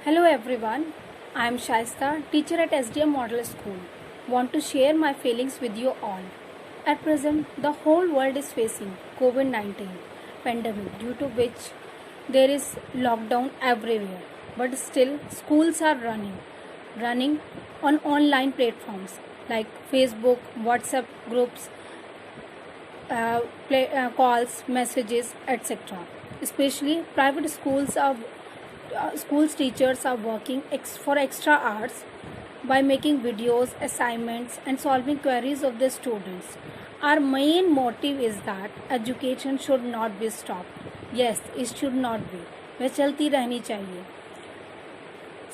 Hello everyone, I am Shaista, teacher at SDM Model School. Want to share my feelings with you all. At present, the whole world is facing COVID-19 pandemic, due to which there is lockdown everywhere. But still, schools are running on online platforms like Facebook, WhatsApp groups, calls, messages, etc. Especially private schools teachers are working for extra hours by making videos, assignments, and solving queries of the students. Our main motive is that education should not be stopped. Yes, it should not be. वह चलती रहनी चाहिए.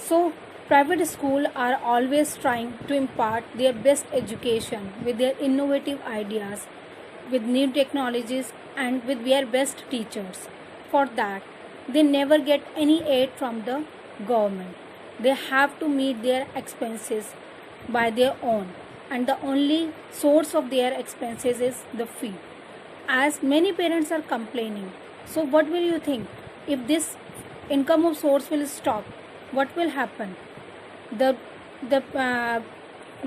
So, private schools are always trying to impart their best education with their innovative ideas, with new technologies, and with their best teachers. For that, they never get any aid from the government. They have to meet their expenses by their own, and the only source of their expenses is the fee. As many parents are complaining, so what will you think? If this income of source will stop, what will happen? The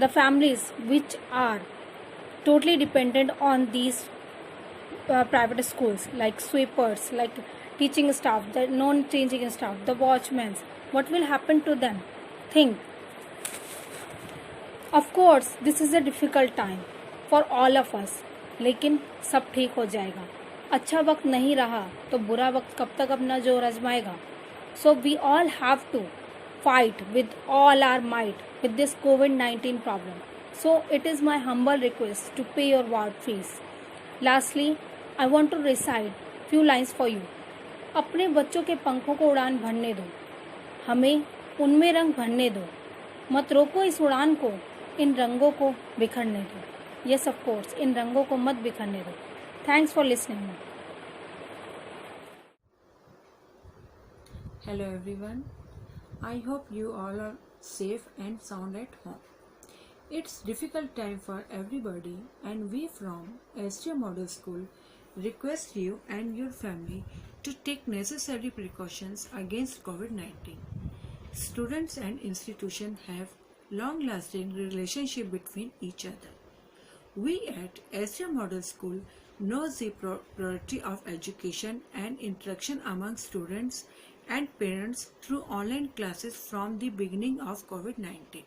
families which are totally dependent on these private schools, like sweepers, like teaching staff, the non-teaching staff, the watchmen, what will happen to them? Think. Of course, this is a difficult time for all of us, लेकिन सब ठीक हो जाएगा. अच्छा वक्त नहीं रहा तो बुरा वक्त कब तक अपना जोर आजमाएगा. So we all have to fight with all our might with this COVID-19 problem. So it is my humble request to pay your ward fees. Lastly, I want to recite few lines for you. अपने बच्चों के पंखों को उड़ान भरने दो, हमें उनमें रंग भरने दो, मत रोको इस उड़ान को, इन रंगों को बिखरने दो. यस ऑफ कोर्स, इन रंगों को मत बिखरने दो. Thanks for listening. Hello everyone. I hope you all are safe and sound at home. It's difficult time for everybody, and we from SDM Model School request you and your family to take necessary precautions against COVID-19. Students and institutions have long-lasting relationship between each other. We at SDM Model School know the priority of education and interaction among students and parents through online classes from the beginning of COVID-19.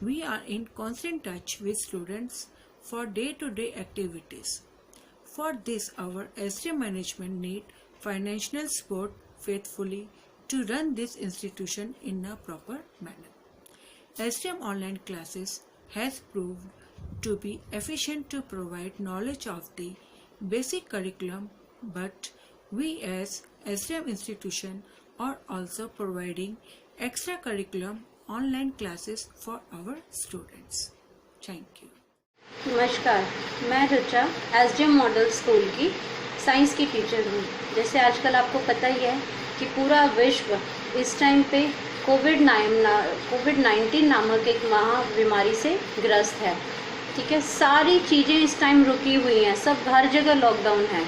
We are in constant touch with students for day-to-day activities. For this, our SDM management need financial support faithfully to run this institution in a proper manner. SDM online classes has proved to be efficient to provide knowledge of the basic curriculum, but we as SDM institution are also providing extracurriculum online classes for our students. Thank you. नमस्कार, मैं Richa SDM model school की science की teacher हूँ. जैसे आजकल आपको पता ही है कि पूरा विश्व इस टाइम पे कोविड-19 नामक एक महाबीमारी से ग्रस्त है. ठीक है, सारी चीज़ें इस टाइम रुकी हुई हैं, सब हर जगह लॉकडाउन है.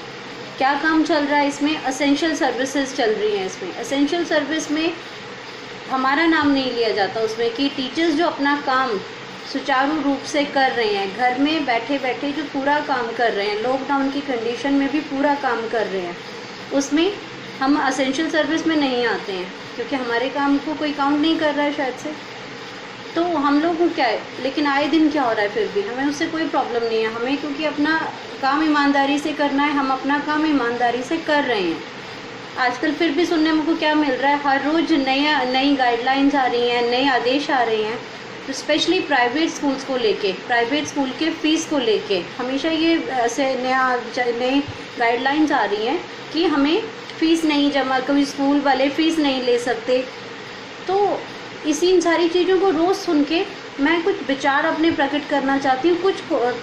क्या काम चल रहा है इसमें? असेंशियल सर्विसेज चल रही हैं. इसमें असेंशियल सर्विस में हमारा नाम नहीं लिया जाता उसमें कि टीचर्स जो अपना काम सुचारू रूप से कर रहे हैं, घर में बैठे बैठे जो पूरा काम कर रहे हैं, लॉकडाउन की कंडीशन में भी पूरा काम कर रहे हैं, उसमें हम असेंशियल सर्विस में नहीं आते हैं क्योंकि हमारे काम को कोई काउंट नहीं कर रहा है शायद से. तो हम लोग को क्या है, लेकिन आए दिन क्या हो रहा है, फिर भी हमें उससे कोई प्रॉब्लम नहीं है. हमें क्योंकि अपना काम ईमानदारी से करना है, हम अपना काम ईमानदारी से कर रहे हैं. आजकल फिर भी सुनने में को क्या मिल रहा है, हर रोज़ नई गाइडलाइंस आ रही हैं, नए आदेश आ रहे हैं. तो स्पेशली प्राइवेट स्कूल्स को लेके, प्राइवेट स्कूल के फ़ीस को लेके हमेशा ये ऐसे नई गाइडलाइंस आ रही हैं कि हमें फ़ीस नहीं जमा, कभी स्कूल वाले फ़ीस नहीं ले सकते. तो इसी सारी चीज़ों को रोज़ सुन के मैं कुछ विचार अपने प्रकट करना चाहती हूँ. कुछ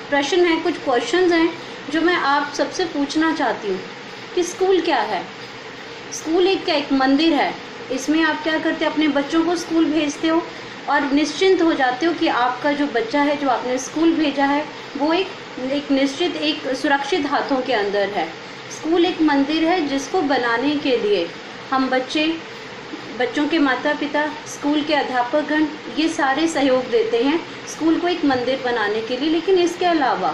प्रश्न हैं, कुछ क्वेश्चंस हैं जो मैं आप सबसे पूछना चाहती हूँ कि स्कूल क्या है. स्कूल एक मंदिर है. इसमें आप क्या करते हैं, अपने बच्चों को स्कूल भेजते हो और निश्चिंत हो जाते हो कि आपका जो बच्चा है जो आपने स्कूल भेजा है वो एक निश्चित, एक सुरक्षित हाथों के अंदर है. स्कूल एक मंदिर है जिसको बनाने के लिए हम बच्चे बच्चों के माता पिता, स्कूल के अध्यापकगण, ये सारे सहयोग देते हैं स्कूल को एक मंदिर बनाने के लिए। लेकिन इसके अलावा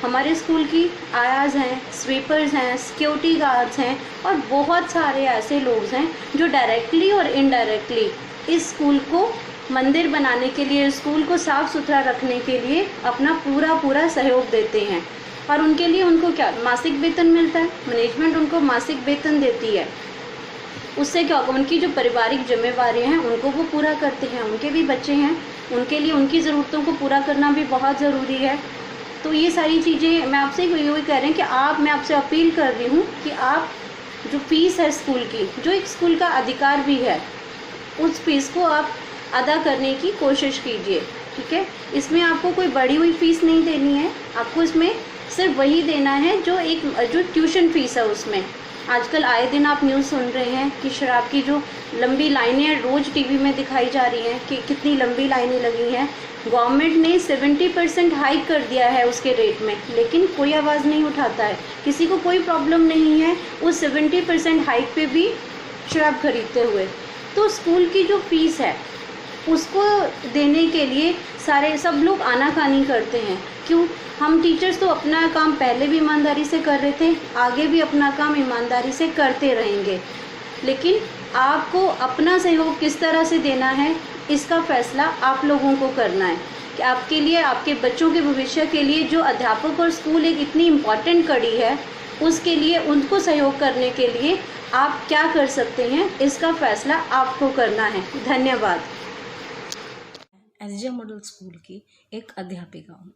हमारे स्कूल की आयाज हैं, स्वीपर्स हैं, सिक्योरिटी गार्ड्स हैं और बहुत सारे ऐसे लोग हैं जो डायरेक्टली और इनडायरेक्टली इस स्कूल को मंदिर बनाने के लिए, स्कूल को साफ़ सुथरा रखने के लिए अपना पूरा सहयोग देते हैं। और उनके लिए उनको क्या मासिक वेतन मिलता है, मैनेजमेंट उनको मासिक वेतन देती है। उससे क्या होगा, उनकी जो पारिवारिक जिम्मेवारियां हैं उनको वो पूरा करते हैं। उनके भी बच्चे हैं, उनके लिए उनकी ज़रूरतों को पूरा करना भी बहुत ज़रूरी है। तो ये सारी चीज़ें मैं आपसे यही कह रहे हैं कि मैं आपसे अपील कर रही हूँ कि आप जो फीस है स्कूल की, जो एक स्कूल का अधिकार भी है, उस फीस को आप अदा करने की कोशिश कीजिए। ठीक है, इसमें आपको कोई बढ़ी हुई फीस नहीं देनी है, आपको इसमें सिर्फ वही देना है जो ट्यूशन फीस है। उसमें आजकल आए दिन आप न्यूज़ सुन रहे हैं कि शराब की जो लंबी लाइनें रोज़ टीवी में दिखाई जा रही हैं कि कितनी लंबी लाइनें लगी हैं। गवर्नमेंट ने 70% हाइक कर दिया है उसके रेट में, लेकिन कोई आवाज़ नहीं उठाता है, किसी को कोई प्रॉब्लम नहीं है उस 70% हाइक पे भी शराब खरीदते हुए। तो स्कूल की जो फीस है उसको देने के लिए सब लोग आनाकानी करते हैं। क्यों? हम टीचर्स तो अपना काम पहले भी ईमानदारी से कर रहे थे, आगे भी अपना काम ईमानदारी से करते रहेंगे, लेकिन आपको अपना सहयोग किस तरह से देना है इसका फैसला आप लोगों को करना है कि आपके लिए, आपके बच्चों के भविष्य के लिए जो अध्यापक और स्कूल एक इतनी इम्पॉर्टेंट कड़ी है, उसके लिए उनको सहयोग करने के लिए आप क्या कर सकते हैं, इसका फैसला आपको करना है। धन्यवाद। एसजे मॉडल स्कूल की एक अध्यापिका हूँ।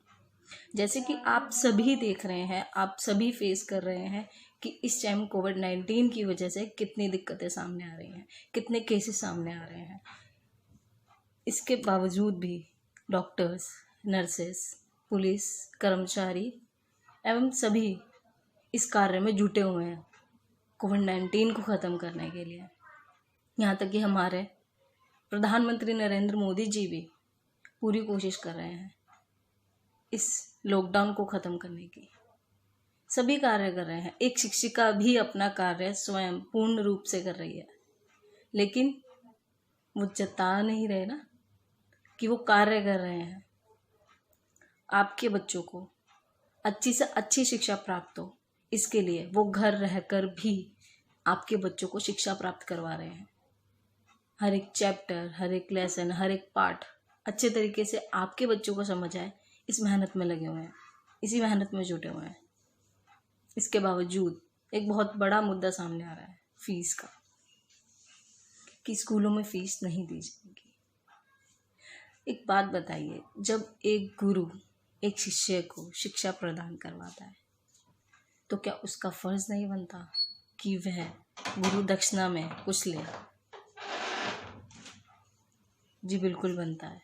जैसे कि आप सभी देख रहे हैं, आप सभी फेस कर रहे हैं कि इस टाइम कोविड-19 की वजह से कितनी दिक्कतें सामने आ रही हैं, कितने केसेस सामने आ रहे हैं। इसके बावजूद भी डॉक्टर्स, नर्सेस, पुलिस कर्मचारी एवं सभी इस कार्य में जुटे हुए हैं कोविड-19 को ख़त्म करने के लिए। यहाँ तक कि हमारे प्रधानमंत्री नरेंद्र मोदी जी भी पूरी कोशिश कर रहे हैं इस लॉकडाउन को ख़त्म करने की। सभी कार्य कर रहे हैं। एक शिक्षिका भी अपना कार्य स्वयं पूर्ण रूप से कर रही है, लेकिन वो जता नहीं रहे ना कि वो कार्य कर रहे हैं। आपके बच्चों को अच्छी से अच्छी शिक्षा प्राप्त हो, इसके लिए वो घर रहकर भी आपके बच्चों को शिक्षा प्राप्त करवा रहे हैं। हर एक चैप्टर, हर एक लेसन, हर एक पाठ अच्छे तरीके से आपके बच्चों को समझ आए, इस मेहनत में लगे हुए हैं, इसी मेहनत में जुटे हुए हैं। इसके बावजूद एक बहुत बड़ा मुद्दा सामने आ रहा है फीस का, कि स्कूलों में फीस नहीं दी जाएगी। एक बात बताइए, जब एक गुरु एक शिष्य को शिक्षा प्रदान करवाता है तो क्या उसका फर्ज नहीं बनता कि वह गुरु दक्षिणा में कुछ ले? जी बिल्कुल बनता है।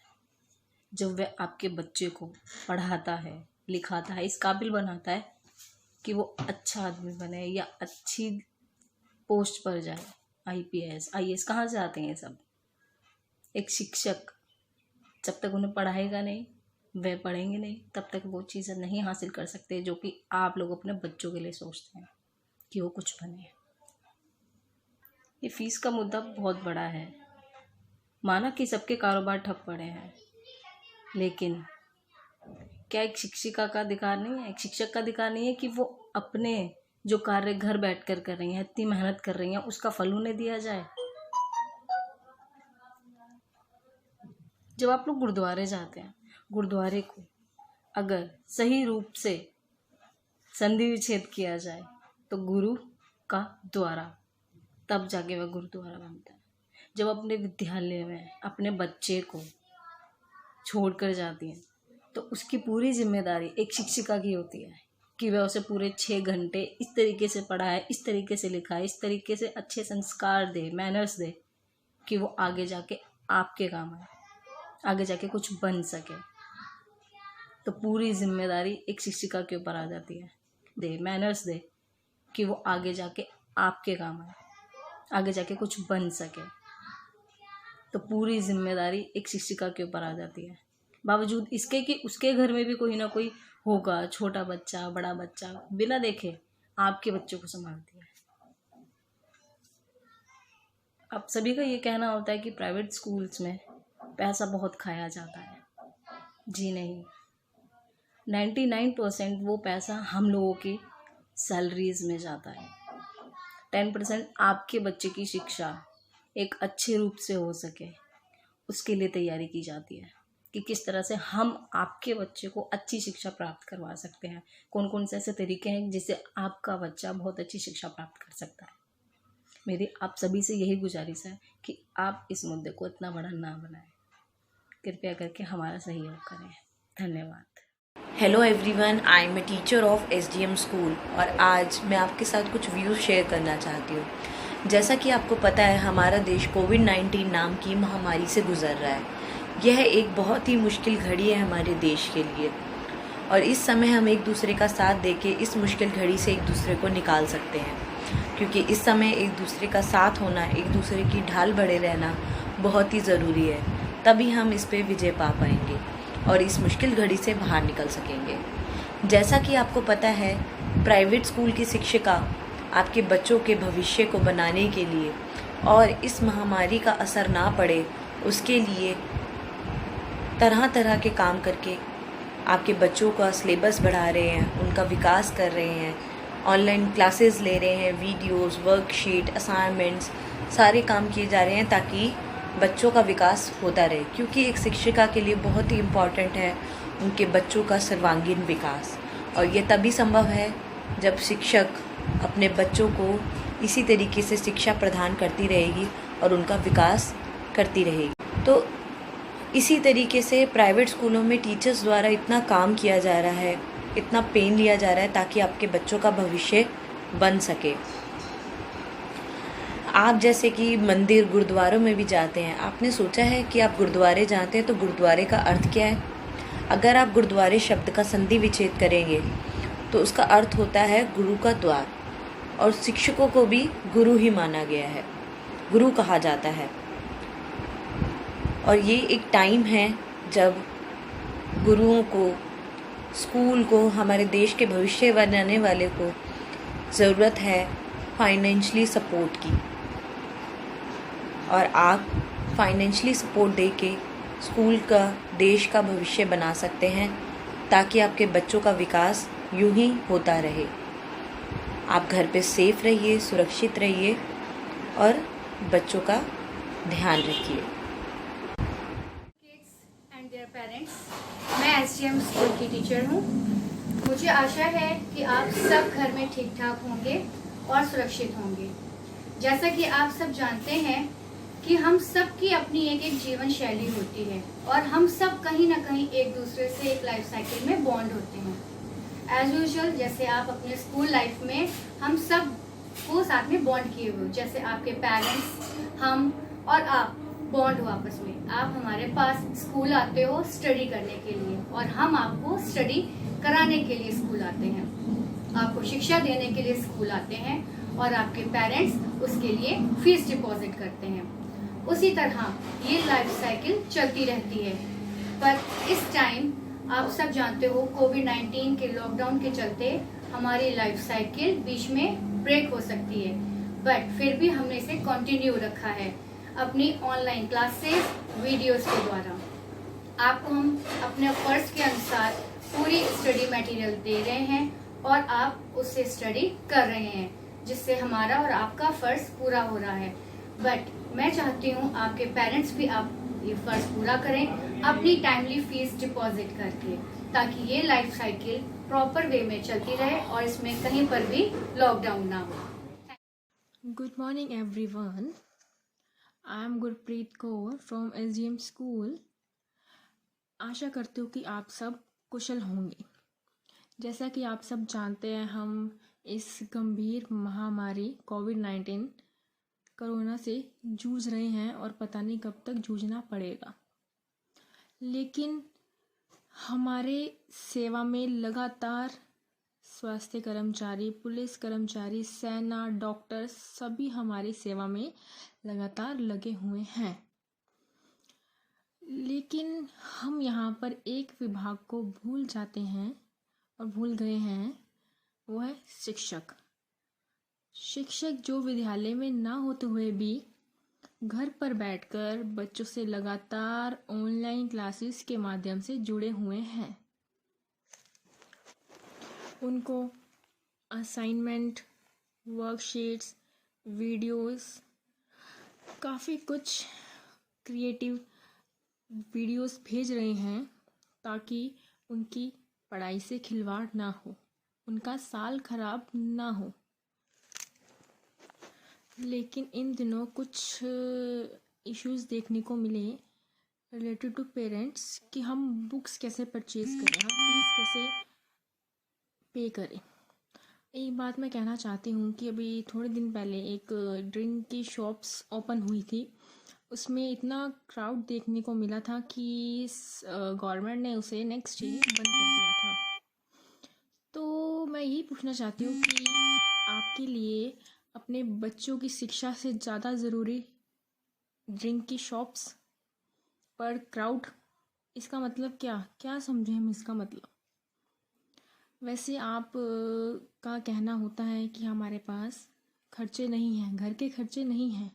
जब वह आपके बच्चे को पढ़ाता है, लिखाता है, इस काबिल बनाता है कि वो अच्छा आदमी बने या अच्छी पोस्ट पर जाए, IPS, IAS कहाँ से आते हैं ये सब? एक शिक्षक जब तक उन्हें पढ़ाएगा नहीं, वह पढ़ेंगे नहीं, तब तक वो चीज़ें नहीं हासिल कर सकते जो कि आप लोग अपने बच्चों के लिए सोचते हैं कि वो कुछ बने। ये फीस का मुद्दा बहुत बड़ा है। माना कि सबके कारोबार ठप पड़े हैं, लेकिन क्या एक शिक्षिका का अधिकार नहीं है, एक शिक्षक का अधिकार नहीं है कि वो अपने जो कार्य घर बैठकर कर रही हैं, इतनी मेहनत कर रही हैं, उसका फल उन्हें दिया जाए? जब आप लोग गुरुद्वारे जाते हैं, गुरुद्वारे को अगर सही रूप से संधि विच्छेद किया जाए तो गुरु का द्वारा, तब जाके वह गुरुद्वारा बनता है। जब अपने विद्यालय में अपने बच्चे को छोड़कर जाती हैं तो उसकी पूरी जिम्मेदारी एक शिक्षिका की होती है कि वह उसे पूरे 6 घंटे इस तरीके से पढ़ाए, इस तरीके से लिखाए, इस तरीके से अच्छे संस्कार दे, मैनर्स दे कि वो आगे जाके आपके काम आए, आगे जाके कुछ बन सके। तो पूरी जिम्मेदारी एक शिक्षिका के ऊपर आ जाती है, दे मैनर्स दे कि वो आगे जाके आपके काम आए, आगे जाके कुछ बन सके। तो पूरी जिम्मेदारी एक शिक्षिका के ऊपर आ जाती है। बावजूद इसके कि उसके घर में भी कोई ना कोई होगा, छोटा बच्चा, बड़ा बच्चा, बिना देखे आपके बच्चों को संभालती है। आप सभी का ये कहना होता है कि प्राइवेट स्कूल्स में पैसा बहुत खाया जाता है। जी नहीं, 99% वो पैसा हम लोगों की सैलरीज में जाता है। 10% आपके बच्चे की शिक्षा एक अच्छे रूप से हो सके, उसके लिए तैयारी की जाती है कि किस तरह से हम आपके बच्चे को अच्छी शिक्षा प्राप्त करवा सकते हैं, कौन कौन से ऐसे तरीके हैं जिससे आपका बच्चा बहुत अच्छी शिक्षा प्राप्त कर सकता है। मेरी आप सभी से यही गुजारिश है कि आप इस मुद्दे को इतना बड़ा ना बनाएं, कृपया करके हमारा सहयोग करें। धन्यवाद। Hello everyone, I am a teacher of SDM school और आज मैं आपके साथ कुछ व्यूज़ शेयर करना चाहती हूँ। जैसा कि आपको पता है, हमारा देश कोविड-19 नाम की महामारी से गुजर रहा है। यह एक बहुत ही मुश्किल घड़ी है हमारे देश के लिए और इस समय हम एक दूसरे का साथ देके इस मुश्किल घड़ी से एक दूसरे को निकाल सकते हैं, क्योंकि इस समय एक दूसरे का साथ होना, एक दूसरे की ढाल बड़े रहना बहुत ही ज़रूरी है। तभी हम इस पे विजय पा पाएंगे और इस मुश्किल घड़ी से बाहर निकल सकेंगे। जैसा कि आपको पता है, प्राइवेट स्कूल की शिक्षिका आपके बच्चों के भविष्य को बनाने के लिए और इस महामारी का असर ना पड़े उसके लिए तरह तरह के काम करके आपके बच्चों का सिलेबस बढ़ा रहे हैं, उनका विकास कर रहे हैं, ऑनलाइन क्लासेस ले रहे हैं, वीडियोस, वर्कशीट, असाइनमेंट्स सारे काम किए जा रहे हैं ताकि बच्चों का विकास होता रहे, क्योंकि एक शिक्षिका के लिए बहुत ही इम्पॉर्टेंट है उनके बच्चों का सर्वांगीण विकास। और ये तभी संभव है जब शिक्षक अपने बच्चों को इसी तरीके से शिक्षा प्रदान करती रहेगी और उनका विकास करती रहेगी। तो इसी तरीके से प्राइवेट स्कूलों में टीचर्स द्वारा इतना काम किया जा रहा है, इतना पेन लिया जा रहा है ताकि आपके बच्चों का भविष्य बन सके। आप जैसे कि मंदिर, गुरुद्वारों में भी जाते हैं, आपने सोचा है कि आप गुरुद्वारे जाते हैं तो गुरुद्वारे का अर्थ क्या है? अगर आप गुरुद्वारे शब्द का संधि विच्छेद करेंगे तो उसका अर्थ होता है गुरु का द्वार, और शिक्षकों को भी गुरु ही माना गया है, गुरु कहा जाता है। और ये एक टाइम है जब गुरुओं को, स्कूल को, हमारे देश के भविष्य बनाने वाले को ज़रूरत है फाइनेंशियली सपोर्ट की, और आप फाइनेंशियली सपोर्ट दे के स्कूल का, देश का भविष्य बना सकते हैं ताकि आपके बच्चों का विकास यूं ही होता रहे। आप घर पे सेफ रहिए, सुरक्षित रहिए और बच्चों का ध्यान रखिए। किड्स एंड देयर पेरेंट्स, मैं एसडीएम स्कूल की टीचर हूँ। मुझे आशा है कि आप सब घर में ठीक ठाक होंगे और सुरक्षित होंगे। जैसा कि आप सब जानते हैं कि हम सब की अपनी एक एक जीवन शैली होती है और हम सब कहीं ना कहीं एक दूसरे से एक लाइफ साइकिल में बॉन्ड होते हैं। एज यूजुअल, जैसे आप अपने स्कूल लाइफ में हम सब को साथ में बॉन्ड किए हुए, जैसे आपके पेरेंट्स, हम और आप बॉन्ड हो आपस में। आप हमारे पास स्कूल आते हो स्टडी करने के लिए और हम आपको स्टडी कराने के लिए स्कूल आते हैं, आपको शिक्षा देने के लिए स्कूल आते हैं और आपके पेरेंट्स उसके लिए फीस डिपॉजिट करते हैं। उसी तरह ये लाइफ साइकिल चलती रहती है। पर इस टाइम आप सब जानते हो कोविड-19 के लॉकडाउन के चलते हमारी लाइफ साइकिल बीच में ब्रेक हो सकती है, बट फिर भी हमने इसे कंटिन्यू रखा है अपनी ऑनलाइन क्लासेस, वीडियोस के द्वारा। आपको हम अपने फर्ज के अनुसार पूरी स्टडी मटेरियल दे रहे हैं और आप उससे स्टडी कर रहे हैं, जिससे हमारा और आपका फर्ज पूरा हो रहा है। बट मैं चाहती हूँ आपके पेरेंट्स भी आप ये फर्ज पूरा करें अपनी टाइमली फीस डिपॉजिट करके, ताकि ये लाइफ साइकिल प्रॉपर वे में चलती रहे और इसमें कहीं पर भी लॉकडाउन ना हो। Good morning everyone. I am Gurpreet Kaur from SDM School. आशा करती हूँ कि आप सब कुशल होंगे। जैसा कि आप सब जानते हैं, हम इस गंभीर महामारी कोविड-19 कोरोना से जूझ रहे हैं और पता नहीं कब तक जूझना पड़ेगा। लेकिन हमारे सेवा में लगातार स्वास्थ्य कर्मचारी, पुलिस कर्मचारी, सेना, डॉक्टर सभी हमारी सेवा में लगातार लगे हुए हैं। लेकिन हम यहाँ पर एक विभाग को भूल जाते हैं और भूल गए हैं, वो है शिक्षक। शिक्षक जो विद्यालय में ना होते हुए भी घर पर बैठकर बच्चों से लगातार ऑनलाइन क्लासेस के माध्यम से जुड़े हुए हैं। उनको असाइनमेंट, वर्कशीट्स, वीडियोस, काफ़ी कुछ क्रिएटिव वीडियोस भेज रहे हैं ताकि उनकी पढ़ाई से खिलवाड़ ना हो, उनका साल खराब ना हो। लेकिन इन दिनों कुछ इश्यूज देखने को मिले रिलेटेड टू पेरेंट्स कि हम बुक्स कैसे परचेज़ करें, हम फीस कैसे पे करें। एक बात मैं कहना चाहती हूँ कि अभी थोड़े दिन पहले एक ड्रिंक की शॉप्स ओपन हुई थी, उसमें इतना क्राउड देखने को मिला था कि गवर्नमेंट ने उसे नेक्स्ट डे बंद कर दिया था। तो मैं यही पूछना चाहती हूँ कि आपके लिए अपने बच्चों की शिक्षा से ज़्यादा ज़रूरी ड्रिंक की शॉप्स पर क्राउड, इसका मतलब क्या समझें हम इसका मतलब? वैसे आप का कहना होता है कि हमारे पास खर्चे नहीं हैं, घर के खर्चे नहीं हैं,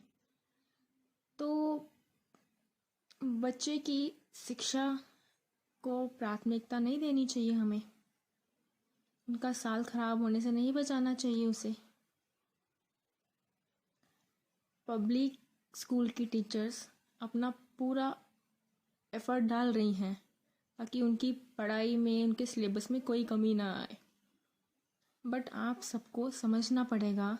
तो बच्चे की शिक्षा को प्राथमिकता नहीं देनी चाहिए हमें, उनका साल खराब होने से नहीं बचाना चाहिए उसे। पब्लिक स्कूल की टीचर्स अपना पूरा एफर्ट डाल रही हैं ताकि उनकी पढ़ाई में, उनके सिलेबस में कोई कमी ना आए, बट आप सबको समझना पड़ेगा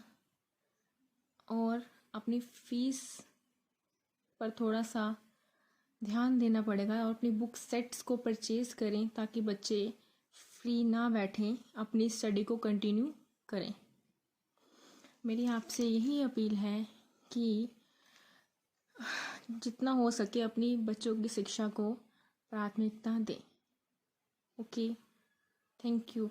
और अपनी फ़ीस पर थोड़ा सा ध्यान देना पड़ेगा और अपनी बुक सेट्स को परचेज़ करें ताकि बच्चे फ्री ना बैठें, अपनी स्टडी को कंटिन्यू करें। मेरी आपसे यही अपील है कि जितना हो सके अपनी बच्चों की शिक्षा को प्राथमिकता दें। Okay, thank you.